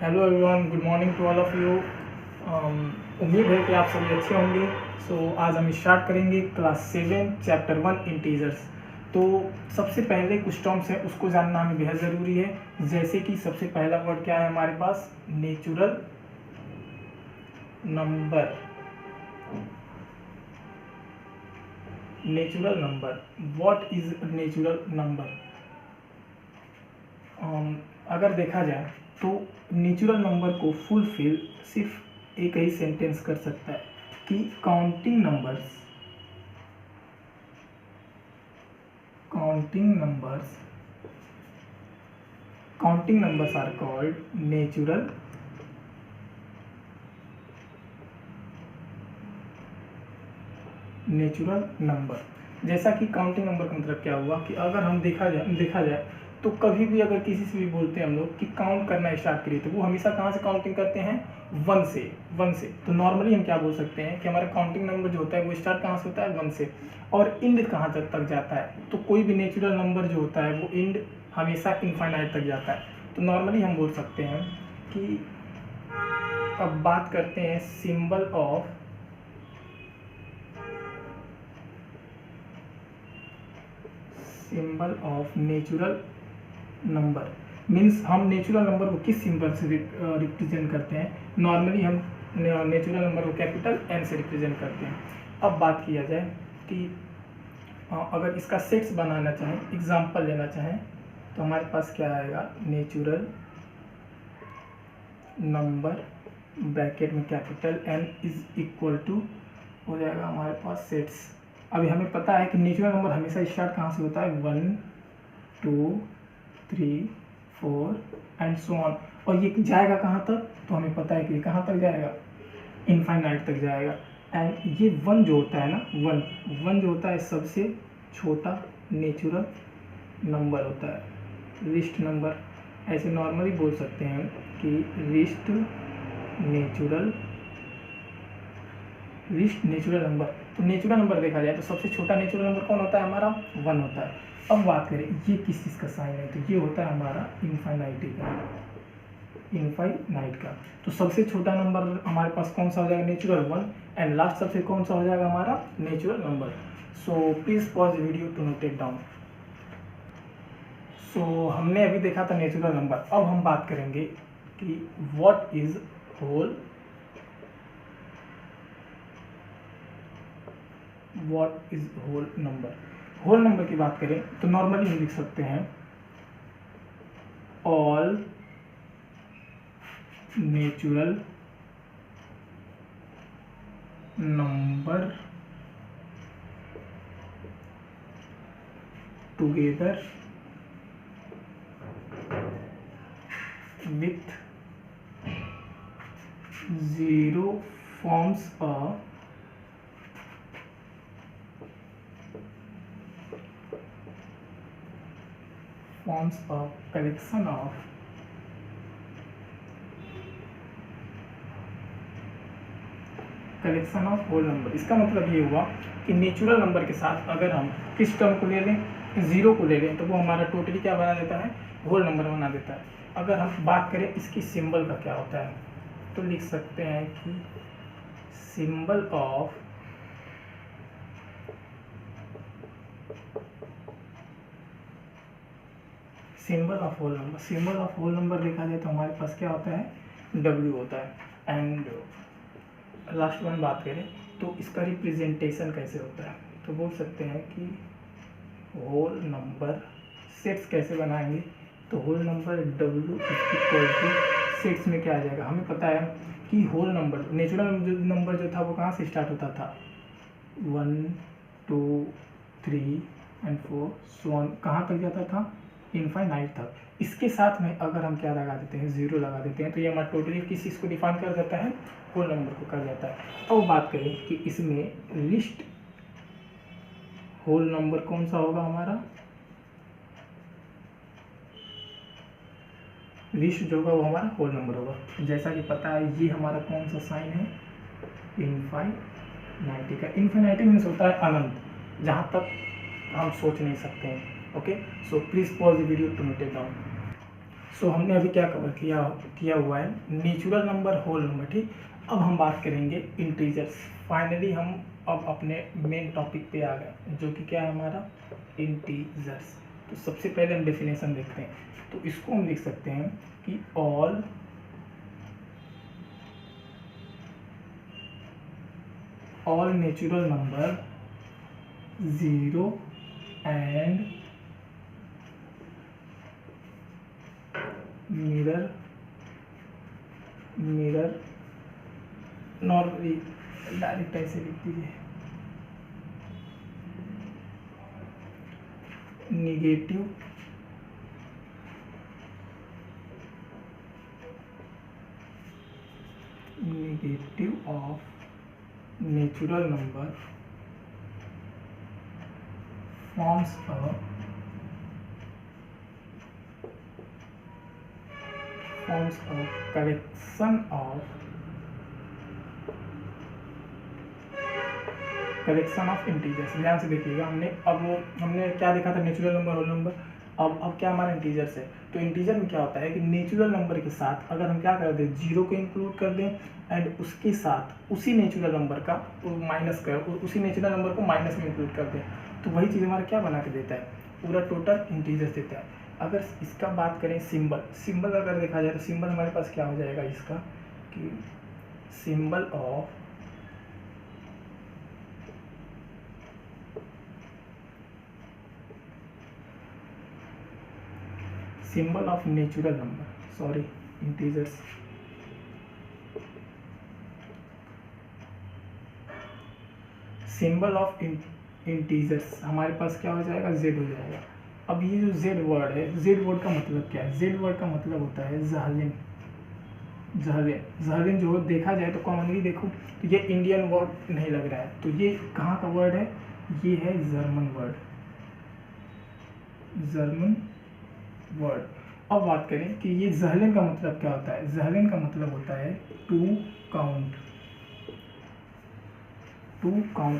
Hello everyone, good morning to all of you. उम्मीद है कि आप सभी अच्छे होंगे। आज हम स्टार्ट करेंगे क्लास 7 चैप्टर 1 इंटीजर्स। तो सबसे पहले कुछ टर्म्स है उसको जानना हमें बेहद ज़रूरी है। जैसे कि सबसे पहला वर्ड क्या है हमारे पास, natural number. Natural number, what is natural number? अगर देखा जाए तो नेचुरल नंबर को फुलफिल सिर्फ एक ही सेंटेंस कर सकता है कि counting numbers are called natural number. जैसा कि काउंटिंग नंबर का मतलब क्या हुआ कि अगर हम देखा जाए तो कभी भी अगर किसी से भी बोलते हैं हम लोग कि काउंट करना स्टार्ट करिए, तो वो हमेशा कहाँ से काउंटिंग करते हैं, वन से। तो नॉर्मली हम क्या बोल सकते हैं कि हमारा काउंटिंग नंबर जो होता है वो स्टार्ट कहाँ से होता है, वन से, और इंड कहाँ तक जाता है। तो कोई भी नेचुरल नंबर जो होता है वो इंड हमेशा इनफाइनाइट तक जाता है। तो नॉर्मली हम बोल सकते हैं कि अब बात करते हैं symbol of natural number. Means हम नेचुरल नंबर को किस सिंबल से रिप्रेजेंट करते हैं। नॉर्मली हम नेचुरल नंबर को कैपिटल एन से रिप्रेजेंट करते हैं। अब बात किया जाए कि अगर इसका सेट्स बनाना चाहें, एग्जांपल लेना चाहें, तो हमारे पास क्या आएगा, नेचुरल नंबर ब्रैकेट में capital N is equal to हो जाएगा हमारे पास सेट्स। अभी हमें पता है कि नेचुरल नंबर हमेशा स्टार्ट कहाँ से होता है, 1 2 3 4 एंड सो ऑन। और ये जाएगा कहाँ तक, तो हमें पता है कि ये कहाँ तक जाएगा, इनफाइनाइट तक जाएगा। एंड ये वन जो होता है ना, वन जो होता है सबसे छोटा नेचुरल नंबर होता है, लिस्ट नंबर। ऐसे नॉर्मली बोल सकते हैं कि लिस्ट नेचुरल नंबर। तो नेचुरल नंबर देखा जाए तो सबसे छोटा नेचुरल नंबर कौन होता है, हमारा वन होता है। अब बात करें ये किस चीज़ का साइन है, तो ये होता है हमारा इनफाइनाइट का। तो सबसे छोटा नंबर हमारे पास कौन सा हो जाएगा, नेचुरल वन, एंड लास्ट सबसे कौन सा हो जाएगा हमारा, natural number. So please pause video to note it down. So हमने अभी देखा था नेचुरल नंबर। अब हम बात करेंगे कि what is whole number. Whole number की बात करें तो नॉर्मली हम लिख सकते हैं all natural number together with zero forms a collection of whole number. इसका मतलब ये हुआ कि नेचुरल नंबर के साथ अगर हम किस टर्म को ले लें, जीरो को ले लें, तो वो हमारा टोटली क्या बना देता है, होल नंबर बना देता है। अगर हम बात करें इसकी सिंबल का क्या होता है, तो लिख सकते हैं कि सिंबल ऑफ होल नंबर देखा जाए तो हमारे पास क्या होता है, W होता है। एंड लास्ट वन बात करें तो इसका रिप्रेजेंटेशन कैसे होता है, तो बोल सकते हैं कि होल नंबर सेट्स कैसे बनाएंगे, तो whole number W equal to sets में क्या आ जाएगा, हमें पता है कि होल नंबर नेचुरल नंबर जो था वो कहाँ से स्टार्ट होता था, 1 2 3 एंड 4 सो ऑन, कहाँ तक जाता था, इनफाइनाइट तक। इसके साथ में अगर हम क्या लगा देते हैं, जीरो लगा देते हैं, तो ये हमारा टोटली किस चीज़ को डिफाइन कर देता है, होल नंबर को कर देता है। तो बात करें कि इसमें लिस्ट होल नंबर कौन सा होगा हमारा, लिस्ट जो होगा वो हमारा होल नंबर होगा। जैसा कि पता है ये हमारा कौन सा साइन है, इनफाइनाइटी का। इनफाइनाइटी मीन्स होता है अनंत, जहाँ तक हम सोच नहीं सकते हैं। Okay, so please pause the video to note it down. So हमने अभी क्या कवर किया हुआ है, नेचुरल नंबर, होल नंबर, ठीक। अब हम बात करेंगे इंटीजर्स। फाइनली हम अब अपने मेन टॉपिक पे आ गए, जो कि क्या है हमारा, इंटीजर्स। तो सबसे पहले हम डेफिनेशन देखते हैं। तो इसको हम लिख सकते हैं कि all natural number 0 and mirror normally direct ऐसे लिख दीजिए, negative of natural number forms a correction of integers. ध्यान से देखिएगा, हमने क्या देखा था, नेचुरल नंबर, होल नंबर। अब क्या हमारा इंटीजर्स है। तो इंटीजर में क्या होता है कि नेचुरल नंबर के साथ अगर हम क्या कर दें, 0 को इंक्लूड कर दें एंड उसके साथ उसी नेचुरल नंबर का उसी नेचुरल नंबर को माइनस में इंक्लूड कर दें, तो वही चीज़ हमारा क्या बना के देता है, पूरा टोटल इंटीजर्स देता है। अगर इसका बात करें सिंबल अगर देखा जाए तो सिंबल हमारे पास क्या हो जाएगा इसका, कि symbol of natural number, sorry integers, symbol of integers हमारे पास क्या हो जाएगा, Z हो जाएगा। अब ये जो Z वर्ड है, Z वर्ड का मतलब क्या है, Z वर्ड का मतलब होता है ज़हलिन। जो देखा जाए तो कॉमनली देखो तो ये इंडियन वर्ड नहीं लग रहा है, तो ये कहाँ का वर्ड है, ये है जर्मन वर्ड। अब बात करें कि ये ज़हलिन का मतलब क्या होता है, ज़हलिन का मतलब होता है टू काउंट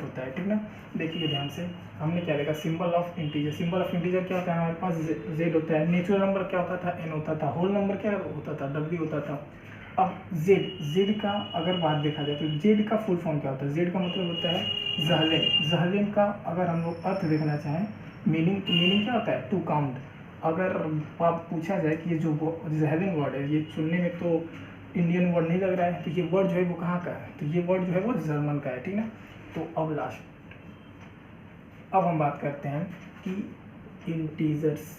होता है, ठीक ना। देखिए ध्यान से, हमने क्या देखा, सिंबल ऑफ इंटीजर क्या होता है, हमारे पास Z होता है, नेचुरल नंबर क्या होता था, N होता था, होल नंबर क्या होता था, W होता था। अब Z का अगर बात देखा जाए तो Z का फुल फॉर्म क्या होता है, Z का मतलब होता है ज़हलिन का अगर हम लोग अर्थ देखना चाहें, मीनिंग क्या होता है, टू काउंट। अगर आप पूछा जाए कि ये जो ज़हलिन वर्ड है, ये सुनने में तो इंडियन वर्ड नहीं लग रहा है, तो ये वर्ड जो है वो कहाँ का है, तो ये वर्ड जो है वो जर्मन का है, ठीक ना। तो अब हम बात करते हैं कि इंटीजर्स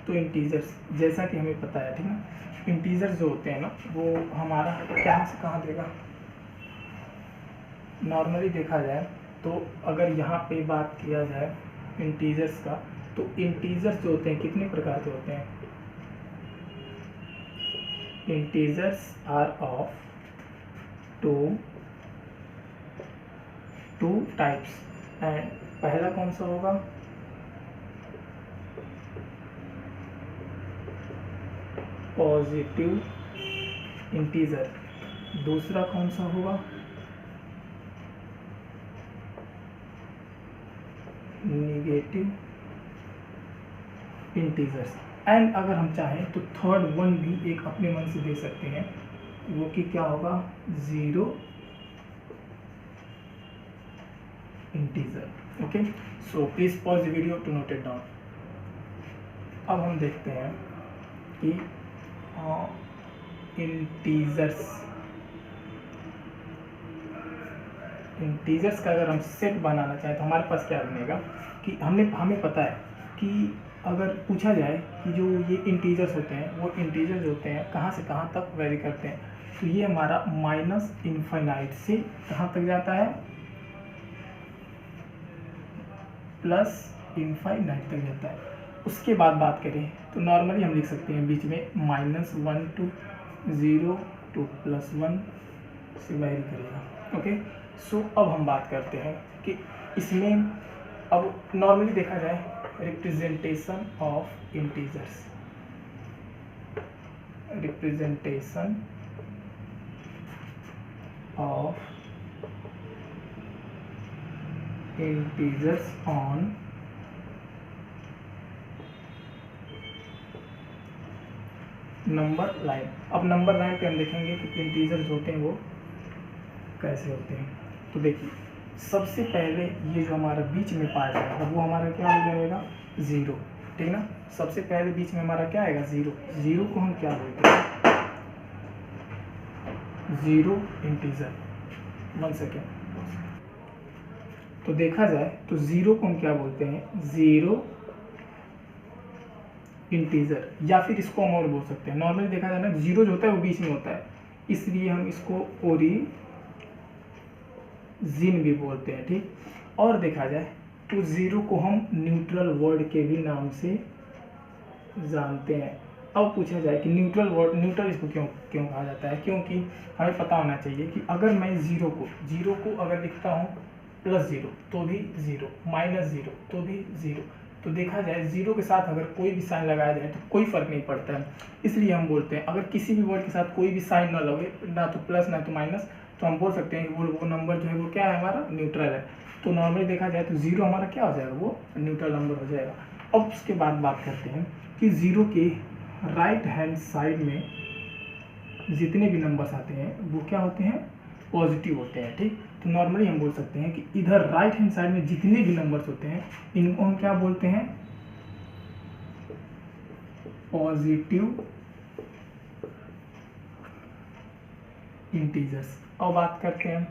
तो इंटीजर्स जैसा कि हमें पता है, ठीक ना, इंटीजर्स जो होते हैं ना, वो हमारा क्या से कहाँ देगा, नॉर्मली देखा जाए तो अगर यहाँ पे बात किया जाए इंटीजर्स का, तो इंटीजर्स जो होते हैं कितने प्रकार के होते हैं, integers are of two types. And पहला कौन सा होगा, पॉजिटिव इंटीजर। दूसरा कौन सा होगा, नेगेटिव इंटीजर्स। एंड अगर हम चाहें तो थर्ड वन भी एक अपने मन से दे सकते हैं, वो कि क्या होगा, zero integer. Okay, so please pause the video to note it down. अब हम देखते हैं कि इंटीजर्स का अगर हम सेट बनाना चाहें तो हमारे पास क्या बनेगा, कि हमें पता है कि अगर पूछा जाए कि जो ये इंटीजर्स होते हैं, वो इंटीजर्स होते हैं कहाँ से कहाँ तक वेरी करते हैं, तो ये हमारा माइनस इनफाइनाइट से कहाँ तक जाता है, प्लस इनफाइनाइट तक जाता है। उसके बाद बात करें तो नॉर्मली हम लिख सकते हैं बीच में -1 to 0 to +1 से वेरी करेगा। ओके, सो अब हम बात करते हैं कि इसमें अब नॉर्मली देखा जाए representation of integers, representation of integers on number line. अब नंबर लाइन पे हम देखेंगे कि इंटीजर्स होते हैं वो कैसे होते हैं। तो देखिए सबसे पहले ये जो हमारा बीच में पार्ट है वो हमारा क्या हो जाएगा, ज़ीरो, ठीक ना। सबसे पहले बीच में हमारा क्या आएगा, ज़ीरो। ज़ीरो को हम क्या बोलते हैं, ज़ीरो इंटीजर। 1 सेकेंड। तो देखा जाए तो ज़ीरो को हम क्या बोलते हैं, ज़ीरो इंटीजर, या फिर इसको हम और बोल सकते हैं, नॉर्मली देखा जाए ना जीरो जो होता है वो बीच में होता है, इसलिए हम इसको ओरिजिन भी बोलते हैं, ठीक। और देखा जाए तो ज़ीरो को हम न्यूट्रल वर्ड के भी नाम से जानते हैं। अब पूछा जाए कि न्यूट्रल वर्ड, न्यूट्रल इसको क्यों क्यों कहा जाता है, क्योंकि हमें पता होना चाहिए कि अगर मैं ज़ीरो को अगर लिखता हूँ +0 तो भी ज़ीरो, -0 तो भी ज़ीरो, तो देखा जाए ज़ीरो के साथ अगर कोई भी साइन लगाया जाए तो कोई फ़र्क नहीं पड़ता है। इसलिए हम बोलते हैं अगर किसी भी वर्ड के साथ कोई भी साइन ना लगे, ना तो प्लस ना तो माइनस, तो हम बोल सकते हैं कि वो नंबर जो है वो क्या है, हमारा न्यूट्रल है। तो नॉर्मली देखा जाए तो ज़ीरो हमारा क्या हो जाएगा, वो न्यूट्रल नंबर हो जाएगा। अब उसके बाद बात करते हैं कि ज़ीरो के राइट हैंड साइड में जितने भी नंबर्स आते हैं वो क्या होते हैं, पॉजिटिव होते हैं, ठीक। तो नॉर्मली हम बोल सकते हैं कि इधर राइट हैंड साइड में जितने भी नंबर्स होते हैं इनको हम क्या बोलते हैं, पॉजिटिव इंटीजर्स। अब बात करते हैं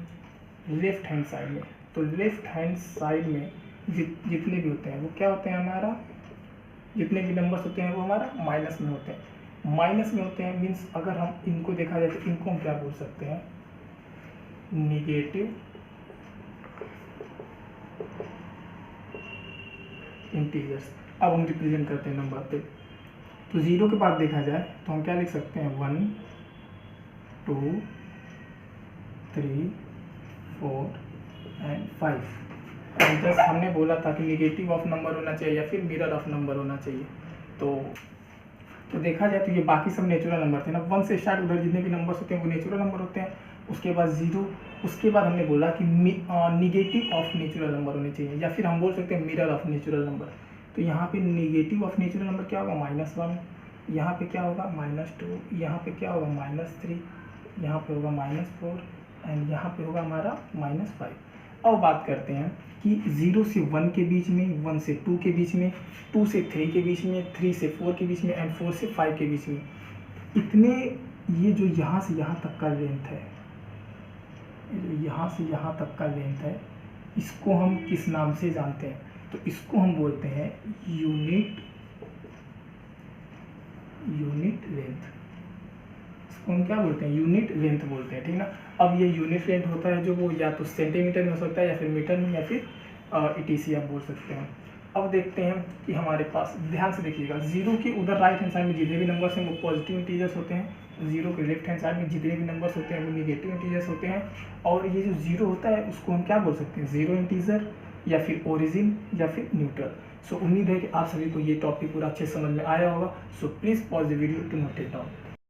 लेफ्ट हैंड साइड में। तो लेफ्ट हैंड साइड में जितने भी होते हैं वो क्या होते हैं, हमारा जितने भी नंबर्स होते हैं वो हमारा माइनस में होते हैं। माइनस में होते हैं मीन्स अगर हम इनको देखा जाए तो इनको हम क्या बोल सकते हैं, निगेटिव इंटीजर्स। अब हम रिप्रेजेंट करते हैं नंबर पे। तो ज़ीरो के बाद देखा जाए तो हम क्या लिख सकते हैं, 1 2 3 4 एंड 5। जस्ट हमने बोला था कि निगेटिव ऑफ नंबर होना चाहिए या फिर मिरर ऑफ नंबर होना चाहिए। तो देखा जाए तो ये बाकी सब नेचुरल नंबर थे ना, 1 से स्टार्ट उधर जितने भी नंबर्स होते हैं वो नेचुरल नंबर होते हैं। उसके बाद ज़ीरो, उसके बाद हमने बोला कि निगेटिव ऑफ नेचुरल नंबर होने चाहिए, या फिर हम बोल सकते हैं मिरर ऑफ नेचुरल नंबर। तो यहाँ पे निगेटिव ऑफ नेचुरल नंबर क्या होगा, -1, यहाँ पे क्या होगा -2, यहाँ पे क्या होगा -3, यहाँ पे होगा -4 एंड यहाँ पे होगा हमारा -5। अब बात करते हैं कि 0 से 1 के बीच में, 1 से 2 के बीच में, 2 से 3 के बीच में, 3 से 4 के बीच में एंड 4 से 5 के बीच में, इतने ये जो यहाँ से यहाँ तक का लेंथ है, यहाँ से यहाँ तक का लेंथ है, इसको हम किस नाम से जानते हैं, तो इसको हम बोलते हैं यूनिट लेंथ। इसको हम क्या बोलते हैं, यूनिट लेंथ बोलते हैं, ठीक ना। अब ये यूनिट लेंथ होता है जो वो या तो सेंटीमीटर में हो सकता है या फिर मीटर में या फिर ETC आप बोल सकते हैं। अब देखते हैं कि हमारे पास, ध्यान से देखिएगा, ज़ीरो के उधर राइट हैंड साइड में जितने भी नंबर्स हैं वो पॉजिटिव इंटीजर्स होते हैं, ज़ीरो के लेफ्ट हैंड साइड में जितने भी नंबर्स होते हैं वो निगेटिव इंटीजर्स होते हैं। और ये जो ज़ीरो होता है उसको हम क्या बोल सकते हैं, ज़ीरो इंटीजर या फिर ओरिजिन या फिर न्यूट्रल। सो उम्मीद है कि आप सभी को ये टॉपिक पूरा अच्छे समझ में आया होगा। So please pause the video to note it down.